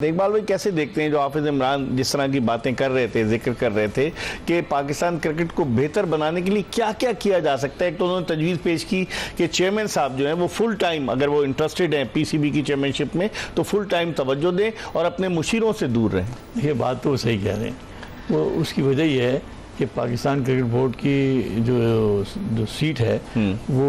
इकबाल भाई कैसे देखते हैं जो हाफिज इमरान जिस तरह की बातें कर रहे थे, जिक्र कर रहे थे कि पाकिस्तान क्रिकेट को बेहतर बनाने के लिए क्या क्या किया जा सकता है। एक तो उन्होंने तजवीज़ पेश की कि चेयरमैन साहब जो हैं वो फुल टाइम, अगर वो इंटरेस्टेड हैं पीसीबी की चेयरमैनशिप में, तो फुल टाइम तवज्जो दें और अपने मुशीरों से दूर रहें। ये बात तो सही कह रहे हैं। वो उसकी वजह ये है कि पाकिस्तान क्रिकेट बोर्ड की जो सीट है वो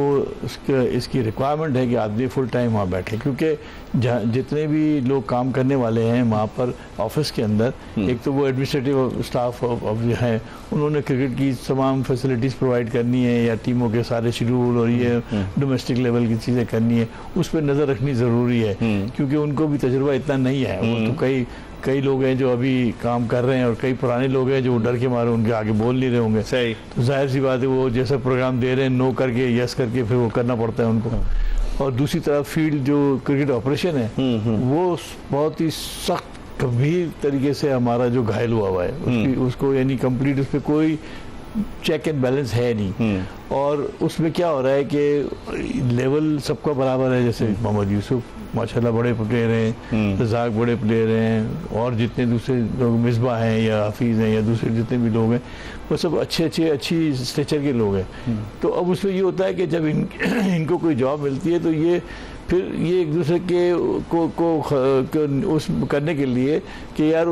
इसकी रिक्वायरमेंट है कि आदमी फुल टाइम वहाँ बैठे, क्योंकि जितने भी लोग काम करने वाले हैं वहाँ पर ऑफिस के अंदर, एक तो वो एडमिनिस्ट्रेटिव स्टाफ जो है उन्होंने क्रिकेट की तमाम फैसिलिटीज़ प्रोवाइड करनी है या टीमों के सारे शेड्यूल और ये डोमेस्टिक लेवल की चीज़ें करनी है, उस पर नज़र रखनी ज़रूरी है क्योंकि उनको भी तजुर्बा इतना नहीं है। वो तो कई लोग हैं जो अभी काम कर रहे हैं और कई पुराने लोग हैं जो डर के मारे उनके आगे बोल नहीं रहे होंगे। सही, तो जाहिर सी बात है वो जैसा प्रोग्राम दे रहे हैं नो करके यस करके फिर वो करना पड़ता है उनको। और दूसरी तरफ फील्ड जो क्रिकेट ऑपरेशन है वो बहुत ही सख्त गंभीर तरीके से हमारा जो घायल हुआ है उसको यानी कंप्लीट उस पर कोई चेक एंड बैलेंस है नहीं। और उसमें क्या हो रहा है कि लेवल सबका बराबर है, जैसे मोहम्मद यूसुफ माशाल्लाह बड़े प्लेयर हैं, रज़ाक बड़े प्लेयर हैं, और जितने दूसरे लोग मिसबा हैं या हफीज़ हैं या दूसरे जितने भी लोग हैं वो सब अच्छी स्ट्रेचर के लोग हैं। तो अब उसमें ये होता है कि जब इनको कोई जॉब मिलती है तो ये फिर ये एक दूसरे के को उस करने के लिए कि यार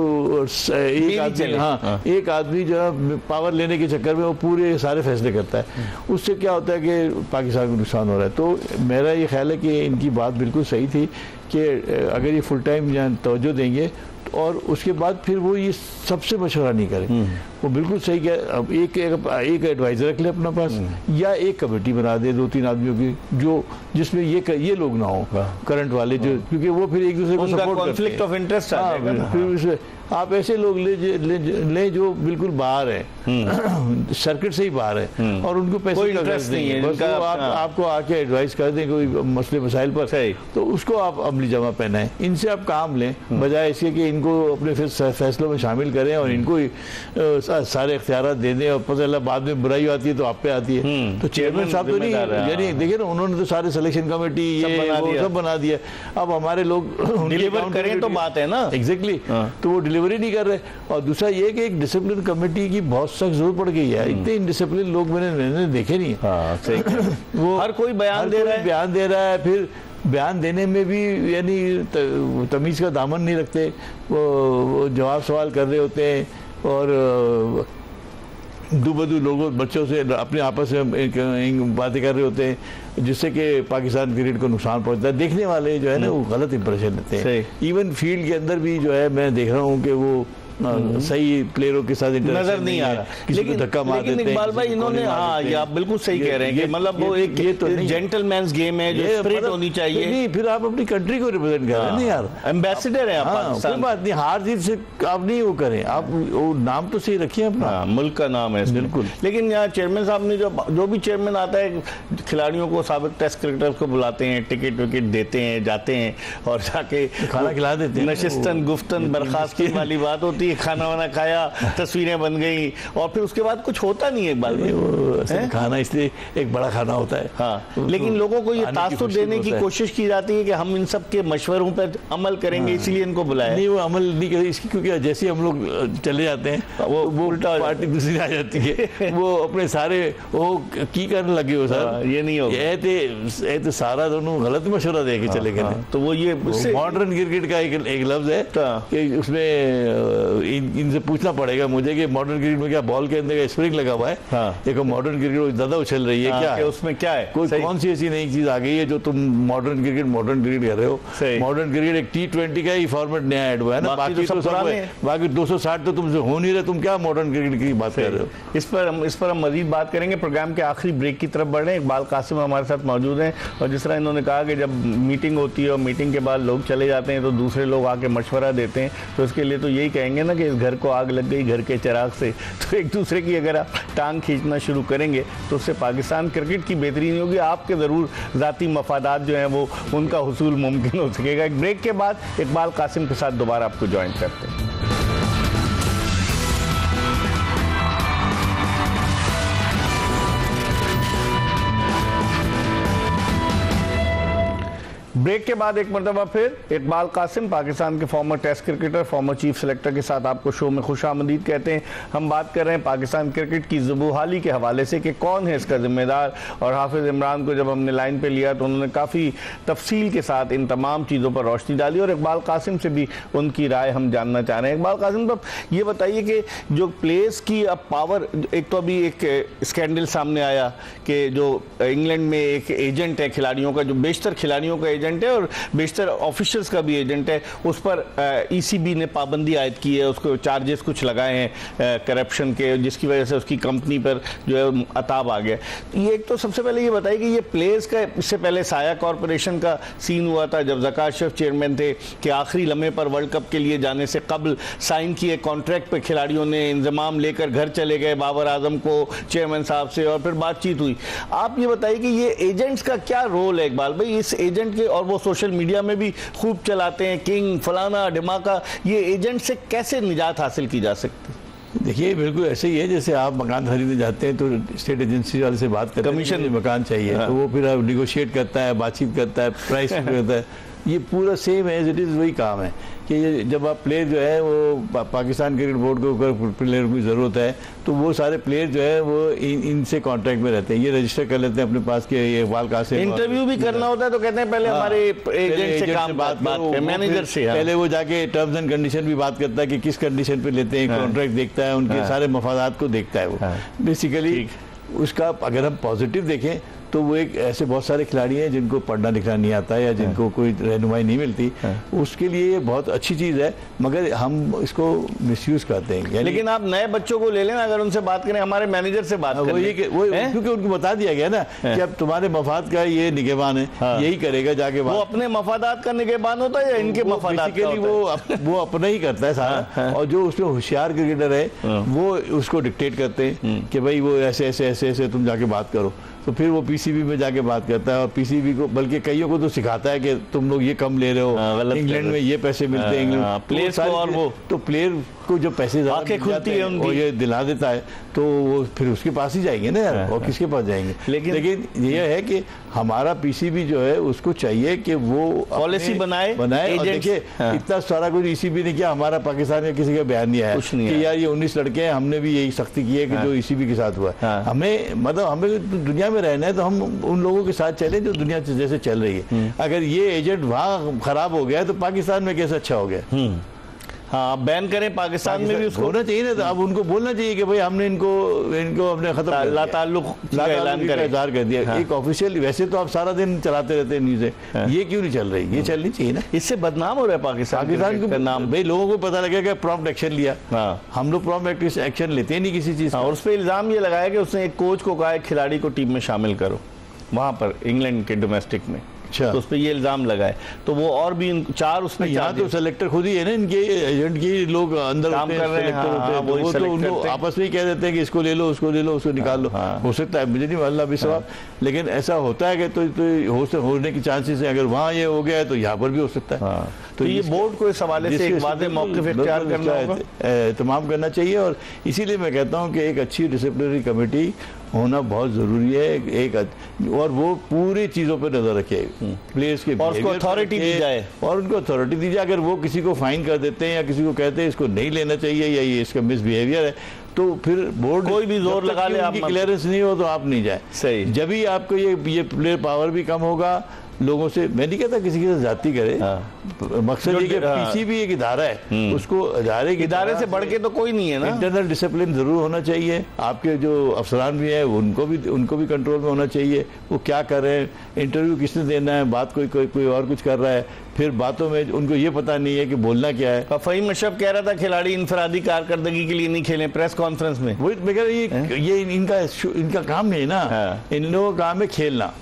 एक आदमी जो है पावर लेने के चक्कर में वो पूरे सारे फैसले करता है, उससे क्या होता है कि पाकिस्तान को नुकसान हो रहा है। तो मेरा ये ख्याल है कि इनकी बात बिल्कुल सही थी कि अगर ये फुल टाइम यहाँ तवज्जो देंगे और उसके बाद फिर वो ये सबसे मशवरा नहीं करें, वो बिल्कुल सही कह। अब एक एडवाइज़र रख ले अपना पास या एक कमेटी बना दे 2-3 आदमियों की जो जिसमें ये लोग ना हो करंट वाले, जो क्योंकि वो फिर एक दूसरे को सपोर्ट करते हैं, कॉन्फ्लिक्ट ऑफ इंटरेस्ट आ जाएगा। फिर आप ऐसे लोग ले जो बिल्कुल बाहर है सर्किट से ही बाहर है और उनको पैसे कोई इंटरेस्ट नहीं है, बस वो आपको आके एडवाइस कर दें कोई मसले मसाइल पर, तो उसको आप अमली जमा पहनाएं, इनसे आप काम लें बजाय इसके कि इनको अपने फिर फैसलों में शामिल करें और इनको सारे इख्तियार दे दें और पता चला बाद में बुराई आती है तो आप पे आती है। तो चेयरमैन साहब तो नहीं, यानी देखिए ना उन्होंने तो सारे सिलेक्शन कमेटी ये सब बना दिया, अब हमारे लोग डिलीवर करें तो बात है ना। एग्जैक्टली, तो वो डिलीवरी नहीं कर रहे। और दूसरा ये कि एक डिसिप्लिन कमेटी की बहुत सख्त जरूरत पड़ गई है, इतने इनडिसिप्लिन लोग मैंने देखे नहीं। वो हर कोई बयान दे रहा है, फिर बयान देने में भी यानी तमीज़ का दामन नहीं रखते, वो जवाब सवाल कर रहे होते हैं और दूबदू लोगों बच्चों से अपने आपस में बातें कर रहे होते हैं जिससे कि पाकिस्तान क्रिकेट को नुकसान पहुंचता है। देखने वाले जो है ना वो गलत इंप्रेशन लेते हैं। इवन फील्ड के अंदर भी जो है मैं देख रहा हूँ कि वो सही प्लेयरों के साथ नजर नहीं आ रहा, लेकिन धक्का मार देते हैं। इकबाल भाई इन्होंने ये आप बिल्कुल सही कह रहे हैं कि मतलब वो एक जेंटलमैन्स गेम है, जो स्पिरिट होनी चाहिए। नहीं, फिर आप अपनी कंट्री को रिप्रेजेंट कर रहे हैं ना यार, एम्बेसडर है आप, कोई बात नहीं, हार जीत से आप नहीं वो करें, आप वो नाम तो सही रखिए अपना, मुल्क का नाम है बिल्कुल। लेकिन यहाँ चेयरमैन साहब ने जो भी चेयरमैन आता है खिलाड़ियों को, साबिक टेस्ट क्रिकेटर्स को बुलाते हैं, टिकट विकेट देते हैं, जाते हैं और जाके खाना खिला देते हैं, नशिस्तन गुफ्तन बर्खास्तगी वाली बात होती है, खाना वाना खाया, तस्वीरें बन गई और फिर उसके बाद कुछ होता नहीं है। एक बार खाना इसलिए एक बड़ा खाना होता है, हाँ, लेकिन लोगों को ये तासुर देने की कोशिश की जाती है कि हम इन सब के मशवरों पर अमल करेंगे, इसीलिए इनको बुलाया। नहीं, वो अमल नहीं करे इसकी, क्योंकि जैसे हम लोग चले जाते हैं वो उल्टा पार्टी दूसरी आ जाती है, वो अपने सारे वो की करने लगे हो सर, ये नहीं होगा, ये तो सारा दोनों गलत मशवरा दे के चले गए। तो वो ये मॉडर्न क्रिकेट का एक लफ्ज है कि उसमें इनसे पूछना पड़ेगा मुझे कि मॉडर्न क्रिकेट में क्या बॉल के अंदर स्प्रिंग लगा हुआ है, एक मॉडर्न क्रिकेट ज्यादा उछल रही है, क्या है उसमें, क्या है कोई कौन सी ऐसी नई चीज आ गई है जो तुम मॉडर्न क्रिकेट कह रहे हो। मॉडर्न क्रिकेट एक T20 का ही फॉर्मेट नया ऐड हुआ है ना, बाकी 260 तो तुमसे हो नहीं रहे, तुम क्या मॉडर्न क्रिकेट की बात कर रहे हो। इस पर हम मजीद बात करेंगे। प्रोग्राम के आखिरी ब्रेक की तरफ बढ़ रहे हैं। इकबाल कासिम हमारे साथ मौजूद हैं और जिस तरह इन्होंने कहा कि जब मीटिंग होती है और मीटिंग के बाद लोग चले जाते हैं तो दूसरे लोग आके मशवरा देते हैं, तो इसके लिए तो यही कहेंगे ना कि इस घर को आग लग गई घर के चिराग से, तो एक दूसरे की अगर आप टांग खींचना शुरू करेंगे तो उससे पाकिस्तान क्रिकेट की बेहतरी नहीं होगी, आपके ज़रूर ज़ाती मफादात जो हैं वो उनका हुसूल मुमकिन हो सकेगा। एक ब्रेक के बाद इकबाल कासिम के साथ दोबारा आपको ज्वाइन करते हैं। ब्रेक के बाद एक मरतबा फिर इकबाल कासिम, पाकिस्तान के former test cricketer, former chief selector के साथ आपको शो में खुशामदीद कहते हैं। हम बात कर रहे हैं पाकिस्तान क्रिकेट की ज़ुबूहाली के हवाले से कि कौन है इसका जिम्मेदार। और हाफिज़ इमरान को जब हमने लाइन पे लिया तो उन्होंने काफ़ी तफसील के साथ इन तमाम चीज़ों पर रोशनी डाली और इकबाल कासिम से भी उनकी राय हम जानना चाह रहे हैं। इकबाल कासिम साहब, ये बताइए कि जो प्लेयर्स की अब पावर, एक तो अभी एक स्कैंडल सामने आया कि जो इंग्लैंड में एक एजेंट है खिलाड़ियों का, जो बेशतर खिलाड़ियों का एजेंट है और बेशतर ऑफिशियल्स का भी एजेंट है, उस पर ईसीबी ने पाबंदी आयद की है, उसको चार्जेस कुछ लगाए हैं करप्शन के, जिसकी वजह से उसकी कंपनी पर जो है अताब आ गया। ये एक तो सबसे पहले ये बताइए कि ये प्लेयर्स का, इससे पहले साया कॉरपोरेशन का सीन हुआ था जब ज़का अशरफ चेयरमैन थे कि आखिरी लम्हे पर वर्ल्ड कप के लिए जाने से कबल साइन किए कॉन्ट्रैक्ट पर खिलाड़ियों ने इंतजाम लेकर घर चले गए बाबर आजम को, चेयरमैन साहब से, और फिर बातचीत हुई। आप ये बताइए कि ये एजेंट्स का क्या रोल है इकबाल भाई इस एजेंट के, और वो सोशल मीडिया में भी खूब चलाते हैं किंग फलाना ढिमाका, ये एजेंट से कैसे निजात हासिल की जा सकती है? देखिए बिल्कुल ऐसे ही है जैसे आप मकान खरीदने जाते हैं तो स्टेट एजेंसी वाले से बात करते हैं, कमीशन मकान चाहिए, हाँ। तो वो फिर निगोशिएट करता है, बातचीत करता है, प्राइस करता है। ये पूरा सेम एज इट इज़ वही काम है कि जब आप प्लेयर जो है वो पाकिस्तान क्रिकेट बोर्ड को अगर प्लेयर की ज़रूरत है तो वो सारे प्लेयर जो है वो इनसे कॉन्ट्रैक्ट में रहते हैं, ये रजिस्टर कर लेते हैं अपने पास के ये इकबाल कासिम। इंटरव्यू भी करना होता है तो कहते हैं पहले हमारे एजेंट से काम बात मैनेजर से, पहले वो जाके टर्म्स एंड कंडीशन भी बात करता है कि किस कंडीशन पे लेते हैं, कॉन्ट्रैक्ट देखता है, उनके सारे मफादात को देखता है वो बेसिकली। उसका अगर हम पॉजिटिव देखें तो वो एक ऐसे बहुत सारे खिलाड़ी हैं जिनको पढ़ना लिखना नहीं आता है या जिनको कोई रहनुमाई नहीं मिलती, उसके लिए ये बहुत अच्छी चीज़ है, मगर हम इसको मिसयूज करते हैं। लेकिन आप नए बच्चों को ले लेना, अगर उनसे बात करें, हमारे मैनेजर से बात करें, वो क्योंकि उनको बता दिया गया ना कि अब तुम्हारे मफाद का ये निगहबान है, यही करेगा जाके। वो अपने मफादात का निगहबान होता है या इनके मफादात का होता है? वो अपना ही करता है सारा, और जो उसमें होशियार क्रिकेटर है वो उसको डिक्टेट करते हैं कि भाई वो ऐसे ऐसे ऐसे ऐसे तुम जाके बात करो, तो फिर वो पीसीबी में जाके बात करता है और पीसीबी को बल्कि कईयों को तो सिखाता है कि तुम लोग ये कम ले रहे हो, इंग्लैंड में ये पैसे मिलते हैं, इंग्लैंड प्लेयर्स को, और वो तो प्लेयर को जो पैसे आंखें खुलती है वो ये दिला देता है तो वो फिर उसके पास ही जाएंगे ना यार, और किसके पास जाएंगे। लेकिन ये है कि हमारा पीसीबी जो है उसको चाहिए कि वो पॉलिसी बनाए। और देखिए इतना सारा कुछ ईसीबी ने किया, हमारा पाकिस्तान में किसी का बयान नहीं आया कि यार ये 19 लड़के हैं, हमने भी यही सख्ती की है कि जो ईसीबी के साथ हुआ है। हमें मतलब हमें दुनिया में रहना है तो हम उन लोगों के साथ चलें जो दुनिया जैसे चल रही है। अगर ये एजेंट वहाँ खराब हो गया तो पाकिस्तान में कैसे अच्छा हो गया? हाँ, बैन करें पाकिस्तान में भी उसको होना चाहिए ना। तो अब उनको बोलना चाहिए कि भाई हमने इनको अपने खत्म इज़हार कर दिया। एक ऑफिशियल, वैसे तो आप सारा दिन चलाते रहते हैं न्यूज़ें, ये क्यों नहीं चल रही? ये चलनी चाहिए ना, इससे बदनाम हो रहा है पाकिस्तान का नाम। भाई लोगों को पता लगेगा कि प्रॉम्प्ट एक्शन लिया। हम लोग प्रॉम्प्ट एक्शन लेते हैं नहीं किसी चीज़ का। और उस पर इल्ज़ाम ये लगाया कि उसने एक कोच को कहा खिलाड़ी को टीम में शामिल करो, वहाँ पर इंग्लैंड के डोमेस्टिक में। अच्छा, तो उस पर ये इल्ज़ाम लगाए तो वो और भी चार उसमें, यहाँ तो सेलेक्टर खुद ही है ना, इनके एजेंट की लोग अंदर काम कर रहे हैं। वो तो उनको आपस में ही कह देते हैं कि इसको ले लो, उसको ले लो, उसको निकाल लो। हो सकता है, मुझे नहीं अल्लाह विश्वास, लेकिन ऐसा होता है कि तो होने की चांसेस है। अगर वहाँ ये हो गया है तो यहाँ पर भी हो सकता है। तो ये बोर्ड को इस हवाले से एक वादे मौक़िफ़ इख्तियार करना होगा, तमाम करना चाहिए। और इसीलिए मैं कहता हूँ कि एक अच्छी डिसिप्लिनरी कमेटी होना बहुत ज़रूरी है, और वो पूरी चीज़ों पर नज़र रखे, प्लेयर्स के, और उसको अथॉरिटी दी जाए, और उनको अथॉरिटी दी जाए। अगर वो किसी को फाइन कर देते हैं या किसी को कहते हैं इसको नहीं लेना चाहिए या ये इसका मिसबिहेवियर है, तो फिर बोर्ड कोई भी जोर लगा ले, आपकी क्लियरेंस नहीं हो तो आप नहीं जाए। सही, जब भी आपको ये प्लेयर पावर भी कम होगा लोगों से। मैं नहीं कहता किसी के साथ जाती करे, मकसद ये कि पीसीबी एक इदारा है, उसको इदारे से बढ़ के तो कोई नहीं है ना। इंटरनल डिसिप्लिन जरूर होना चाहिए। आपके जो अफसरान भी है उनको भी कंट्रोल में होना चाहिए। वो क्या कर रहे हैं, इंटरव्यू किसने देना है, बात कोई और कुछ कर रहा है, फिर बातों में उनको ये पता नहीं है कि बोलना क्या है। फ़हीम अशरफ कह रहा था खिलाड़ी इनफरादी कारकर्दगी के लिए नहीं खेलें प्रेस कॉन्फ्रेंस में। वही मैं कह रहा, ये इनका काम नहीं है ना, इन लोगों का काम है खेलना।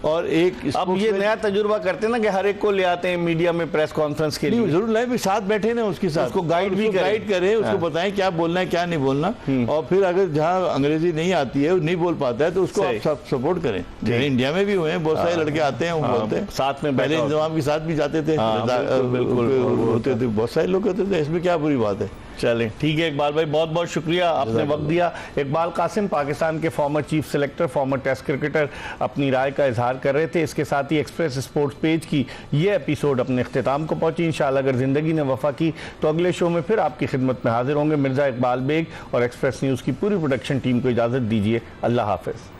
और एक अब ये नया तजुर्बा करते हैं ना कि हर एक को ले आते हैं मीडिया में प्रेस कॉन्फ्रेंस के लिए। जरूर लाए, साथ बैठे ना उसके साथ, उसको गाइड करें, उसको बताएं क्या बोलना है क्या नहीं बोलना। और फिर अगर जहाँ अंग्रेजी नहीं आती है, नहीं बोल पाता है, तो उसको आप सपोर्ट करें। जैसे इंडिया में भी हुए हैं बहुत सारे लड़के आते हैं, वो बोलते हैं साथ में, पहले इंतजाम के साथ भी जाते थे, होते थे बहुत सारे लोग होते थे, इसमें क्या बुरी बात है। चलें, ठीक है इकबाल भाई, बहुत बहुत शुक्रिया, आपने वक्त दिया। इकबाल कासिम पाकिस्तान के former chief selector, former test cricketer, अपनी राय का इजहार कर रहे थे। इसके साथ ही एक्सप्रेस स्पोर्ट्स पेज की ये एपिसोड अपने इख्तिताम को पहुंची। इंशाल्लाह अगर ज़िंदगी ने वफा की तो अगले शो में फिर आपकी खिदमत में हाजिर होंगे। मिर्ज़ा इकबाल बेग और एक्सप्रेस न्यूज़ की पूरी प्रोडक्शन टीम को इजाज़त दीजिए। अल्लाह हाफ़िज़।